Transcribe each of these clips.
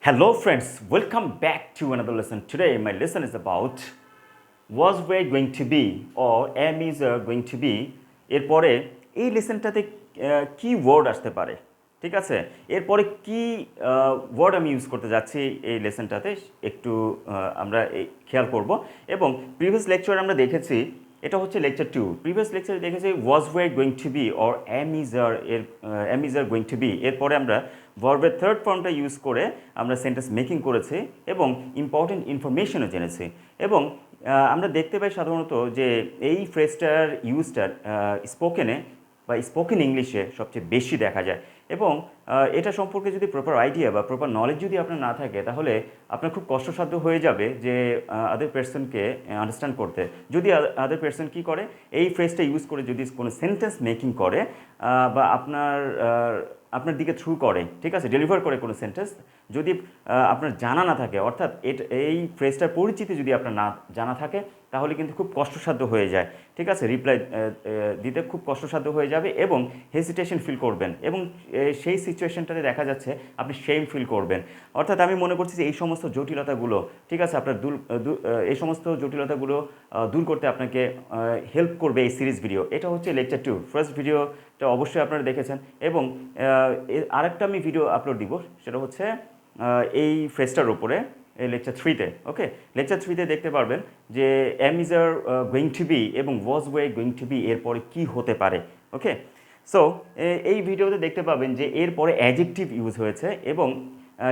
Hello friends, welcome back to another lesson. Today my lesson is about was were going to be or am is are going to be এরপরে এই লেসনটাতে কি word আসতে পারে ঠিক আছে এরপরে কি ওয়ার্ড আমি ইউজ করতে যাচ্ছি এই লেসনটাতে একটু আমরা খেয়াল করব এবং প্রিভিয়াস লেকচারে আমরা দেখেছি এটা হচ্ছে লেকচার 2 প্রিভিয়াস লেকচারে দেখেছি was were going to be or am is are going to be এরপরে আমরা ভার্বের থার্ড ফর্মটা ইউজ করে আমরা সেন্টেন্স মেকিং করেছি এবং ইম্পর্টেন্ট ইনফরমেশনও জেনেছি এবং আমরা দেখতে পাই সাধারণত যে এই ফ্রেজটার ইউজটা স্পোকেনে বা স্পোকেন ইংলিশে সবচেয়ে বেশি দেখা যায় এবং এটা সম্পর্কে যদি প্রপার আইডিয়া বা প্রপার নলেজ যদি আপনার না থাকে তাহলে আপনার খুব কষ্টসাধ্য হয়ে যাবে যে আদার পার্সনকে আন্ডারস্ট্যান্ড করতে যদি আদার পার্সন কী করে এই ফ্রেজটা ইউজ করে যদি কোনো সেন্টেন্স মেকিং করে বা আপনার দিকে থ্রু করে ঠিক আছে ডেলিভার করে কোনো সেন্টেন্স যদি আপনার জানা না থাকে অর্থাৎ এই ফ্রেজটার পরিচিতি যদি আপনার না জানা থাকে তাহলে কিন্তু খুব কষ্টসাধ্য হয়ে যায় ঠিক আছে রিপ্লাই দিতে খুব কষ্টসাধ্য হয়ে যাবে এবং হেসিটেশন ফিল করবেন এবং সেই সিচুয়েশনটাতে দেখা যাচ্ছে আপনি শেম ফিল করবেন অর্থাৎ আমি মনে করছি যে এই সমস্ত জটিলতাগুলো ঠিক আছে আপনার এই সমস্ত জটিলতাগুলো দূর করতে আপনাকে হেল্প করবে এই সিরিজ ভিডিও এটা হচ্ছে লেকচার 2 ফার্স্ট ভিডিওটা অবশ্যই আপনারা দেখেছেন এবং আরেকটা আমি ভিডিও আপলোড দিব সেটা হচ্ছে এই ফ্রেজটার উপরে এই লেকচার 3-তে ওকে লেকচার 3-তে দেখতে পারবেন যে am is are going to be এবং was way going to be এরপরে কী হতে পারে ওকে সো এই ভিডিওতে দেখতে পাবেন যে এরপরে অ্যাডজেক্টিভ ইউজ হয়েছে এবং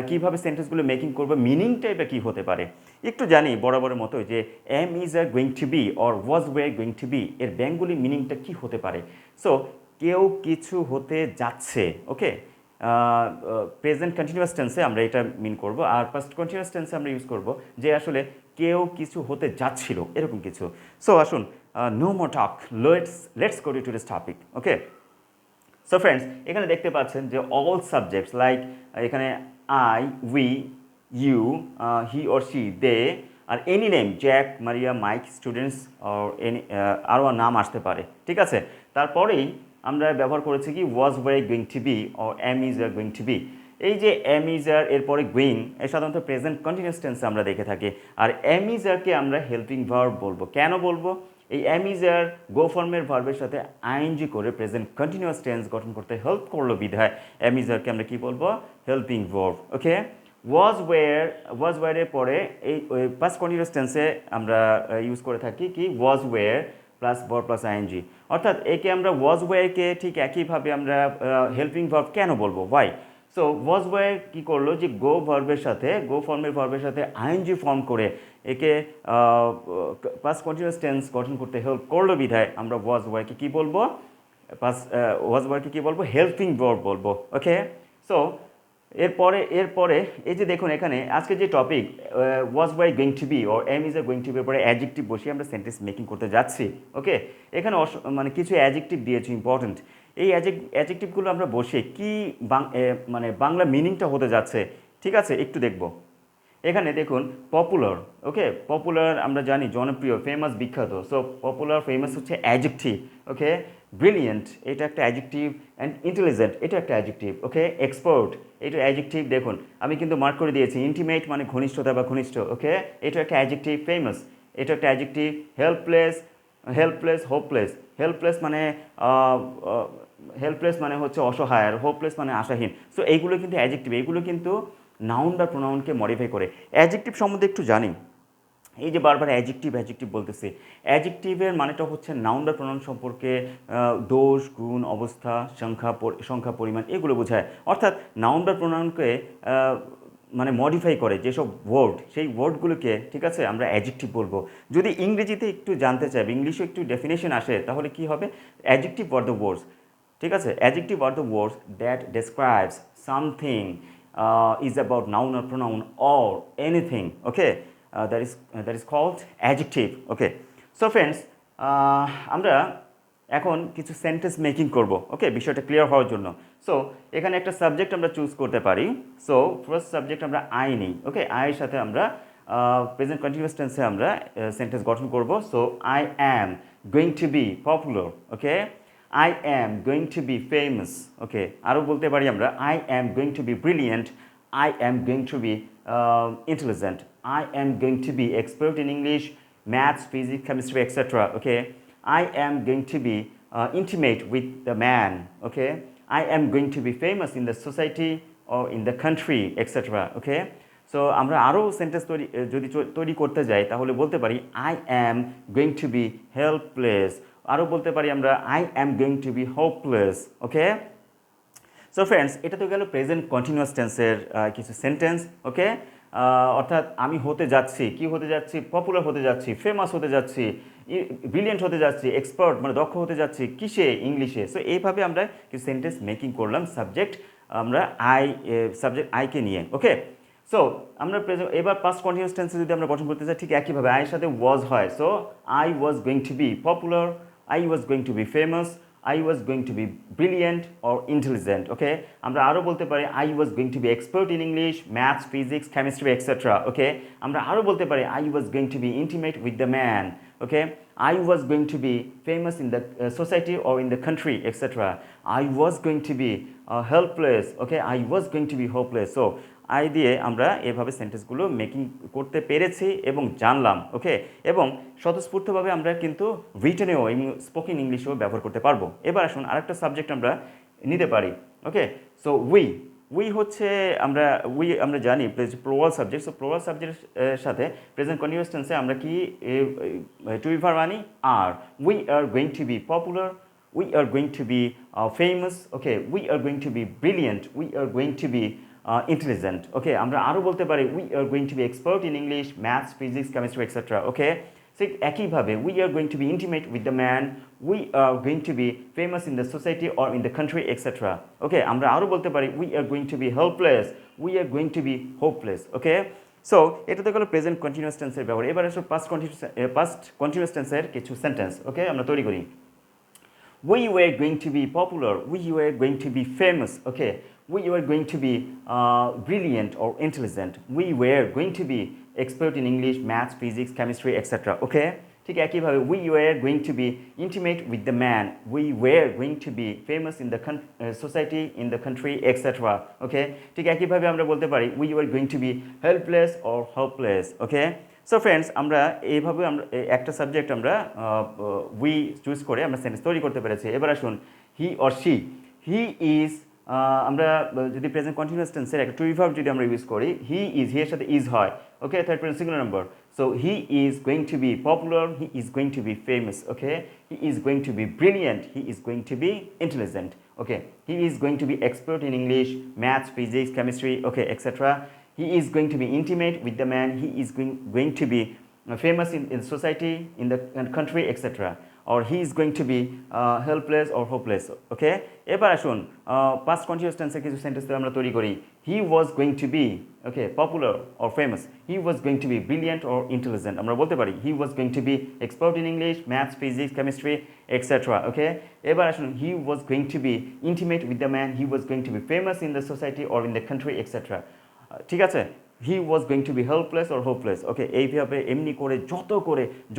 কীভাবে সেন্টেন্সগুলো মেকিং করবে মিনিংটাই বা কী হতে পারে একটু জানি বরাবরের মতো যে am is are going to be or was way going to be এর বেঙ্গলি মিনিংটা কী হতে পারে সো কেউ কিছু হতে যাচ্ছে ওকে প্রেজেন্ট কন্টিনিউয়াস টেন্সে আমরা এটা মিন করব আর পাস্ট কন্টিনিউয়াস টেন্সে আমরা ইউজ করব যে আসলে কেউ কিছু হতে যাচ্ছিল এরকম কিছু সো আসুন no more talk let's go to this topic okay so friends এখানে দেখতে পাচ্ছেন যে অল সাবজেক্টস লাইক এখানে I we you he or she they are any name Jack Maria Mike students any আরও নাম আসতে পারে ঠিক আছে তারপরেই আমরা ব্যবহার করেছি কি was way going to be O M is are going to be এই যে এম ইজ আর এরপরে গোয়িং এর সাধারণত প্রেজেন্ট কন্টিনিউয়াস টেন্সে আমরা দেখে থাকি আর এম ইজ আরকে আমরা হেল্পিং ভার্ব বলবো কেন বলবো এই এম ইজ আর গো ফর্মের ভার্বের সাথে আইএনজি করে প্রেজেন্ট কন্টিনিউয়াস টেন্স গঠন করতে হেল্প করলো বিধায় এম ইজ আরকে আমরা কী বলবো হেল্পিং ভার্ব ওকে ওয়াজ ওয়ারের পরে এই পাস্ট কন্টিনিউয়াস টেন্সে আমরা ইউজ করে থাকি কি ওয়াজ ওয়ের প্লাস ভার্ব প্লাস আইএনজি অর্থাৎ একে আমরা ওয়াজ ওয়েকে ঠিক একইভাবে আমরা হেল্পিং ভার্ব কেন বলবো ওয়াই সো ওয়াজ ওয়ে কী করলো যে গো ফর্মের ভার্বের সাথে আইএনজি ফর্ম করে একে পাস্ট কন্টিনিউয়াস টেন্স গঠন করতে হেল্প করলো বিধায় আমরা ওয়াজ ওয়েকে কী বলবো ওয়াজ ওয়েকে কী বলবো হেল্পিং ভার্ব বলবো ওকে সো এরপরে এই যে দেখুন এখানে আজকে যে topic was were going to be or am is are going to be পরে অ্যাডজেক্টিভ বসিয়ে আমরা সেন্টেন্স মেকিং করতে যাচ্ছি ওকে এখানে মানে কিছু অ্যাডজেক্টিভ দিয়েছি ইম্পর্টেন্ট এই অ্যাডজেক্টিভগুলো আমরা বসে কি মানে বাংলা মিনিংটা হতে যাচ্ছে ঠিক আছে একটু দেখব এখানে দেখুন পপুলার ওকে পপুলার আমরা জানি জনপ্রিয় ফেমাস বিখ্যাত সো পপুলার ফেমাস হচ্ছে অ্যাডজেক্টিভ ওকে ব্রিলিয়েন্ট এটা একটা অ্যাডজেক্টিভ অ্যান্ড ইন্টেলিজেন্ট এটা একটা অ্যাডজেক্টিভ ওকে এক্সপার্ট এটা অ্যাডজেক্টিভ দেখুন আমি কিন্তু মার্ক করে দিয়েছি ইন্টিমেট মানে ঘনিষ্ঠতা বা ঘনিষ্ঠ ওকে এটা একটা অ্যাডজেক্টিভ ফেমাস এটা একটা অ্যাডজেক্টিভ হেল্পলেস হেল্পলেস মানে হচ্ছে অসহায় আর হোপলেস মানে আশাহীন সো এইগুলো কিন্তু অ্যাডজেক্টিভ এইগুলো কিন্তু নাউন বা প্রোনাউনকে মডিফাই করে অ্যাডজেক্টিভ সম্বন্ধে একটু জানি এই যে বারবার অ্যাডজেক্টিভ বলতেছি অ্যাডজেক্টিভের মানেটা হচ্ছে নাউন বা প্রোনাউন সম্পর্কে দোষ গুণ অবস্থা সংখ্যা পরিমাণ এগুলো বোঝায় অর্থাৎ নাউন বা প্রোনাউনকে মানে মডিফাই করে যেসব ওয়ার্ড সেই ওয়ার্ডগুলোকে ঠিক আছে আমরা অ্যাডজেক্টিভ বলবো যদি ইংরেজিতে একটু জানতে চাই ইংলিশে একটু ডেফিনেশন আসে তাহলে কি হবে অ্যাডজেক্টিভ আর দ্য ওয়ার্ডস ঠিক আছে adjective are the words that describes something is about noun আর pronoun or anything okay that is called adjective okay so friends আমরা এখন কিছু সেন্টেন্স মেকিং করব ওকে বিষয়টা ক্লিয়ার হওয়ার জন্য সো এখানে একটা সাবজেক্ট আমরা চুজ করতে পারি সো ফার্স্ট সাবজেক্ট আমরা আই নিই ওকে আইয়ের সাথে আমরা প্রেজেন্ট কন্টিনিউয়াস টেন্সে আমরা সেন্টেন্স গঠন করব so I am going to be popular okay I am going to be famous okay আরও বলতে পারি আমরা I am going to be brilliant I am going to be intelligent. I am going to be expert in English, maths, physics, chemistry, etc. Okay, I am going to be intimate with the man. Okay, I am going to be famous in the society or in the country, etc. Okay, so আমরা আরও sentence যদি তৈরি করতে যাই তাহলে বলতে পারি I am going to be helpless, আরও বলতে পারি আমরা I am going to be hopeless. Okay, so friends, এটা তো গেল প্রেজেন্ট কন্টিনিউয়াস টেন্সের কিছু সেন্টেন্স। ওকে, অর্থাৎ আমি হতে যাচ্ছি, কি হতে যাচ্ছি, পপুলার হতে যাচ্ছি, ফেমাস হতে যাচ্ছি, ব্রিলিয়েন্ট হতে যাচ্ছি, এক্সপার্ট মানে দক্ষ হতে যাচ্ছি কিসে, ইংলিশে। সো এইভাবে আমরা কিছু সেন্টেন্স মেকিং করলাম সাবজেক্ট আমরা সাবজেক্ট আইকে নিয়ে। ওকে, সো আমরা এবার পাস্ট কন্টিনিউয়াস টেন্সে যদি আমরা গঠন করতে চাই ঠিক একইভাবে আইয়ের সাথে ওয়াজ হয়। So I was going to be popular, I was going to be famous, I was going to be brilliant or intelligent. Okay, আমরা আরও বলতে পারি I was going to be expert in English, maths, physics, chemistry, etc. Okay, আমরা আরও বলতে পারি I was going to be intimate with the man. Okay, I was going to be famous in the society or in the country, etc. I was going to be helpless. Okay, I was going to be hopeless. So I দিয়ে আমরা এভাবে সেন্টেন্সগুলো making করতে পেরেছি এবং জানলাম। ওকে, এবং স্বতঃস্ফূর্তভাবে আমরা কিন্তু রিটেনেও এবং স্পোকেন ইংলিশেও ব্যবহার করতে পারবো। এবার আসুন আরেকটা সাবজেক্ট আমরা নিতে পারি। ওকে, সো উই হচ্ছে আমরা জানি প্লুরাল সাবজেক্ট। সো প্লুরাল সাবজেক্টের সাথে প্রেজেন্ট কন্টিনিউয়াস টেন্সে আমরা কি টু বি ভার্ব আনি আর। We are going to be popular, we are going to be famous. Okay, we are going to be brilliant, we are going to be intelligent. Okay, আমরা আরও বলতে পারি we are going to be expert in English, maths, physics, chemistry, etcetera. Okay, ঠিক একইভাবে we are going to be intimate with the man, we are going to be famous in the society or in the country, etcetera. Okay, আমরা আরও বলতে পারি we are going to be helpless, we are going to be hopeless. Okay, so এটা তো গেলো present continuous টেন্সের ব্যবহার। এবার আসলে পাস্ট কন্টিনিউয়াস টেন্সের কিছু সেন্টেন্স। ওকে, আমরা তৈরি করি। We were going to be popular, we were going to be famous. Okay, we were going to be brilliant or intelligent, we were going to be expert in English, maths, physics, chemistry, etc. Okay, ঠিক একইভাবে we were going to be intimate with the man, we were going to be famous in the society, in the country, etc. Okay, ঠিক একইভাবে আমরা বলতে পারি we were going to be helpless or hopeless. Okay, so friends, আমরা এইভাবে আমরা একটা subject আমরা উই চুজ করে আমরা সেন্টেন্স তৈরি করতে পেরেছি। এবার আসুন হি অর শি। হি ইজ, আমরা যদি প্রেজেন্ট কন্টিনিউয়াস টেন্সের একটা টু বি ভার্ব যদি আমরা ইউজ করি, হি ইজ, হি এর সাথে ইজ হয়। Okay, third person singular number. So he is going to be popular, he is going to be famous. Okay, he is going to be brilliant, he is going to be intelligent. Okay, he is going to be expert in English, maths, physics, chemistry, okay, etcetera. He is going to be intimate with the man, he is going to be famous in society, in the country, etc. Or he is going to be helpless or hopeless. Okay, এবার আসুন past continuous tense কিছু sentence আমরা তৈরি করি। He was going to be, okay, popular or famous, he was going to be brilliant or intelligent. আমরা বলতে পারি he was going to be expert in English, maths, physics, chemistry, etc. Okay, এবার আসুন he was going to be intimate with the man, he was going to be famous in the society or in the country, etc. ঠিক আছে, he was going to be helpless or hopeless. Okay, এইভাবে এমনি করে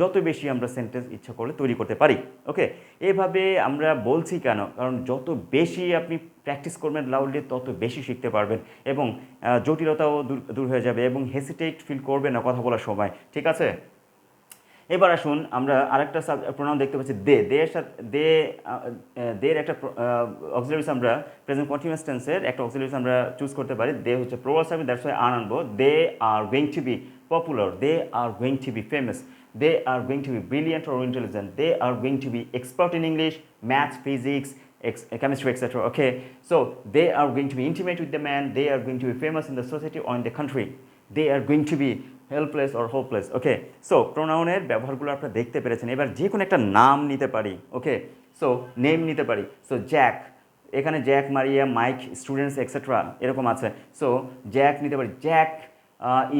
যত বেশি আমরা sentence ইচ্ছা করলে তৈরি করতে পারি। ওকে, এইভাবে আমরা বলছি কেন, কারণ যত বেশি আপনি প্র্যাকটিস করবেন লাউডলি তত বেশি শিখতে পারবেন এবং জটিলতাও দূর হয়ে যাবে এবং হেসিটেট ফিল করবে না কথা বলার সময়। ঠিক আছে, এবার আসুন আমরা আরেকটা প্রোনাউন দেখতে পাচ্ছি দে। দের একটা অক্সিলারিস আমরা প্রেজেন্ট কন্টিনিউয়াস টেন্সের একটা অক্সিলারিস আমরা চুজ করতে পারি। দে হচ্ছে plural subject, that's why are আনবো। They are going to be popular, they are going to be famous, they are going to be brilliant or intelligent, they are going to be expert in English, maths, physics, chemistry, etc. Okay, so they are going to be intimate with the man, they are going to be famous in the society or in the country, they are going to be helpless or hopeless. Okay, so প্রোনাউনের ব্যবহারগুলো আপনারা দেখতে পেরেছেন। এবার যে কোনো একটা নাম নিতে পারি। ওকে, সো নেম নিতে পারি। সো জ্যাক, এখানে Jack, Maria, Mike, students, etcetera এরকম আছে। সো জ্যাক নিতে পারি। জ্যাক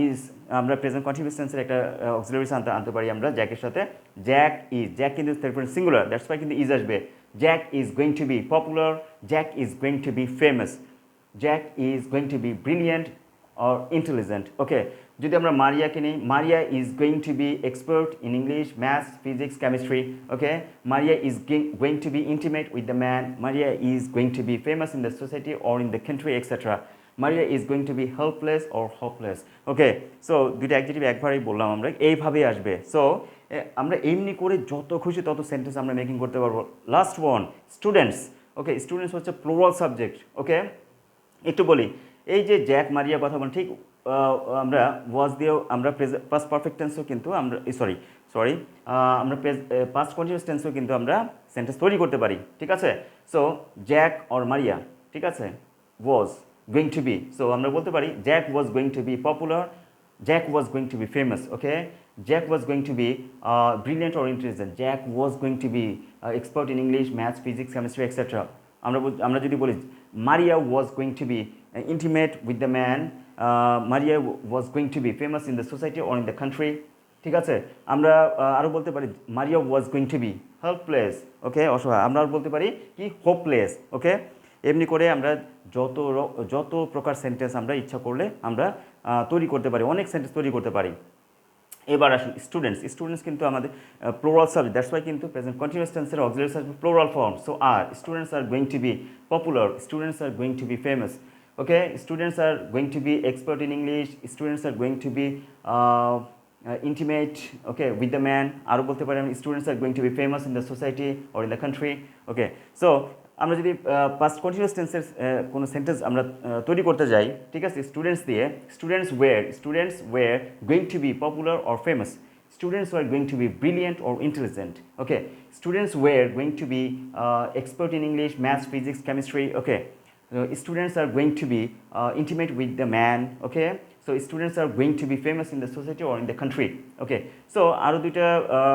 ইজ, আমরা প্রেজেন্ট কন্টিনিউয়াস টেন্সের একটা অক্সিলারিস আনতে পারি আমরা জ্যাকের সাথে। জ্যাক ইজ, জ্যাক কিন্তু সিঙ্গুলার, দ্যাটস ওয়াই কিন্তু ইজ আসবে। Jack is going to be popular, Jack is going to be famous, Jack is going to be brilliant or intelligent. Okay, যদি আমরা মারিয়াকে নিই, Maria is going to be expert in English, maths, physics, chemistry. Okay, Maria is going to be intimate with the man, Maria is going to be famous in the society or in the country, etcetera. Maria is going to be helpless or hopeless. Okay, so দুইটা adjective একবারেই বললাম আমরা, এইভাবেই আসবে। So আমরা এমনি করে যত খুশি তত সেন্টেন্স আমরা মেকিং করতে পারবো। Last one, students. Okay, students হচ্ছে প্লুরাল সাবজেক্ট। ওকে, একটু বলি, এই যে জ্যাক মারিয়া কথা বলেন, ঠিক আমরা ওয়াজ দিয়েও আমরা পাস্ট পারফেক্ট টেন্সও কিন্তু আমরা সরি সরি আমরা পাস্ট কন্টিনিউয়াস টেন্সও কিন্তু আমরা সেন্টেন্স তৈরি করতে পারি। ঠিক আছে, সো জ্যাক অর মারিয়া, ঠিক আছে, was going to be. So আমরা বলতে পারি Jack was going to be popular, Jack was going to be famous. Okay, Jack was going to be brilliant or intelligent, Jack was going to be expert in English, maths, physics, chemistry etcetera. আমরা যদি বলি Maria was going to be intimate with the man, Maria was going to be famous in the society or in the country. ঠিক আছে, আমরা আরও বলতে পারি Maria was going to be helpless. Okay, অসহায়। আমরা আর বলতে পারি কি হোপলেস। ওকে, এমনি করে আমরা যত প্রকার সেন্টেন্স আমরা ইচ্ছা করলে আমরা তৈরি করতে পারি, অনেক সেন্টেন্স তৈরি করতে পারি। এবার আসুন স্টুডেন্টস। স্টুডেন্টস কিন্তু আমাদের প্লুরাল সাবজেক্ট, দ্যাটস ওয়াই কিন্তু প্রেজেন্ট কন্টিনিউয়াস টেন্সের auxiliary subject plural form. So আর students are going to be popular, students are going to be famous. Okay, students are going to be expert in English, students are going to be intimate, okay, with the man. আরও বলতে পারি students are going to be famous in the society or in the country. Okay, so আমরা যদি past continuous টেন্সের কোনো sentence আমরা তৈরি করতে যাই, ঠিক আছে, স্টুডেন্টস দিয়ে, students were going to be popular or famous, students were going to be brilliant or intelligent. Okay, students were going to be expert in English, maths, physics, chemistry. Okay, students are going to be intimate with the man. Okay, so students are going to be famous in the society or in the country. Okay, so আরও দুইটা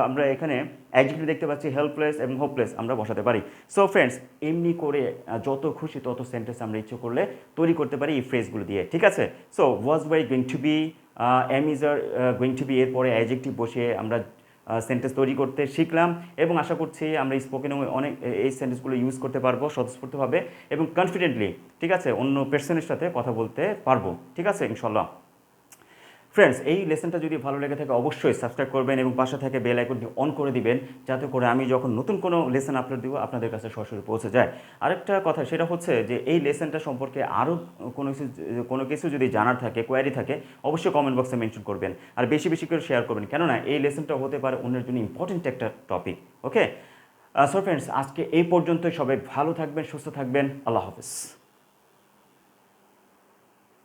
আমরা এখানে adjective দেখতে পাচ্ছি, helpless এবং hopeless, আমরা বসাতে পারি। সো ফ্রেন্ডস, এমনি করে যত খুশি তত সেন্টেন্স আমরা ইচ্ছে করলে তৈরি করতে পারি এই ফ্রেজগুলো দিয়ে। ঠিক আছে, so was were going to be, am is are going to be, এরপরে অ্যাডজেক্টিভ বসিয়ে আমরা সেন্টেন্স তৈরি করতে শিখলাম এবং আশা করছি আমরা স্পোকেনে অনেক এই সেন্টেন্সগুলো ইউজ করতে পারবো স্বতঃস্ফূর্তভাবে এবং কনফিডেন্টলি। ঠিক আছে, অন্য পার্সনের সাথে কথা বলতে পারবো। ঠিক আছে, ইনশাল্লাহ। ফ্রেন্ডস, এই লেসনটা যদি ভালো লেগে থাকে অবশ্যই সাবস্ক্রাইব করবেন এবং পাশে থেকে বেল আইকনটি অন করে দিবেন, যাতে করে আমি যখন নতুন কোনো লেসন আপলোড দিব আপনাদের কাছে সরাসরি পৌঁছে যায়। আরেকটা কথা সেটা হচ্ছে যে এই লেসনটা সম্পর্কে আরও কোনো কিছু যদি জানার থাকে, কোয়ারি থাকে, অবশ্যই কমেন্ট বক্সে মেনশন করবেন আর বেশি বেশি করে শেয়ার করবেন, কেননা এই লেসনটা হতে পারে অন্যের জন্য ইম্পর্টেন্ট একটা টপিক। ওকে, সো ফ্রেন্ডস, আজকে এই পর্যন্তই। সবাই ভালো থাকবেন, সুস্থ থাকবেন। আল্লাহ হাফেজ।